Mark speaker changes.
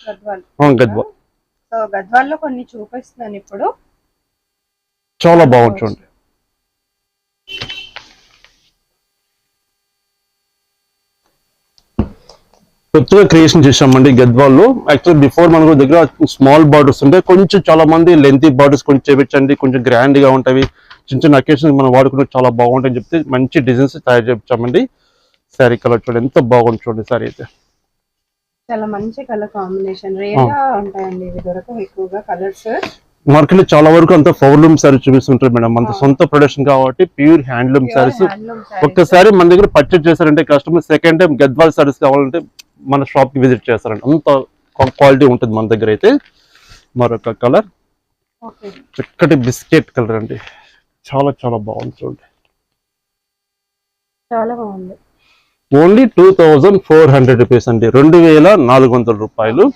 Speaker 1: Gadwal.
Speaker 2: So గద్వాల్లో కొన్ని చూపిస్తున్నాను ఇప్పుడు.
Speaker 1: చాలా బాగుంటుంది. కొత్తగా క్రియేషన్ చేసామండి గద్వాల్లో. యాక్చువల్ బిఫోర్ మన దగ్గర స్మాల్ బార్డర్స్ ఉంటాయి, కొంచెం చాలా మంది లెంతీ బార్డర్స్ కొంచెం చేపించండి, కొంచెం గ్రాండ్ గా ఉంటాయి, చిన్న చిన్న అకేషన్ మనం వాడుకుంటే చాలా బాగుంటాయని చెప్తే మంచి డిజైన్స్ తయారు చేయించామండి. శారీ కలర్ చూడండి ఎంత బాగుంది చూడండి. శారీ అయితే
Speaker 2: చాలా మంచి కలర్ కాంబినేషన్. రేర్ గా ఉంటాయండి ఇవి, దొరకవు ఎక్కువగా కలర్స్.
Speaker 1: మార్కెట్ లో చాలా వరకు అంతా పవర్లూమ్ సారీ చూపిస్తుంటారు మేడం. అంత సొంత ప్రొడక్షన్ కాబట్టి ప్యూర్ హ్యాండ్లూమ్ సారీస్. ఒక్కసారి మన దగ్గర పర్చేజ్ చేశారంటే customer second time Gadwal saris కావాలంటే మన షాప్ కి విజిట్ చేస్తారండి. అంత క్వాలిటీ ఉంటుంది మన దగ్గర అయితే. మరొక కలర్ చక్కటి బిస్కెట్ కలర్ అండి, చాలా చాలా బాగుంది చూడండి.
Speaker 2: చాలా బాగుంది.
Speaker 1: ఓన్లీ 2400 రూపీస్ అండి, 2400 రూపాయలు.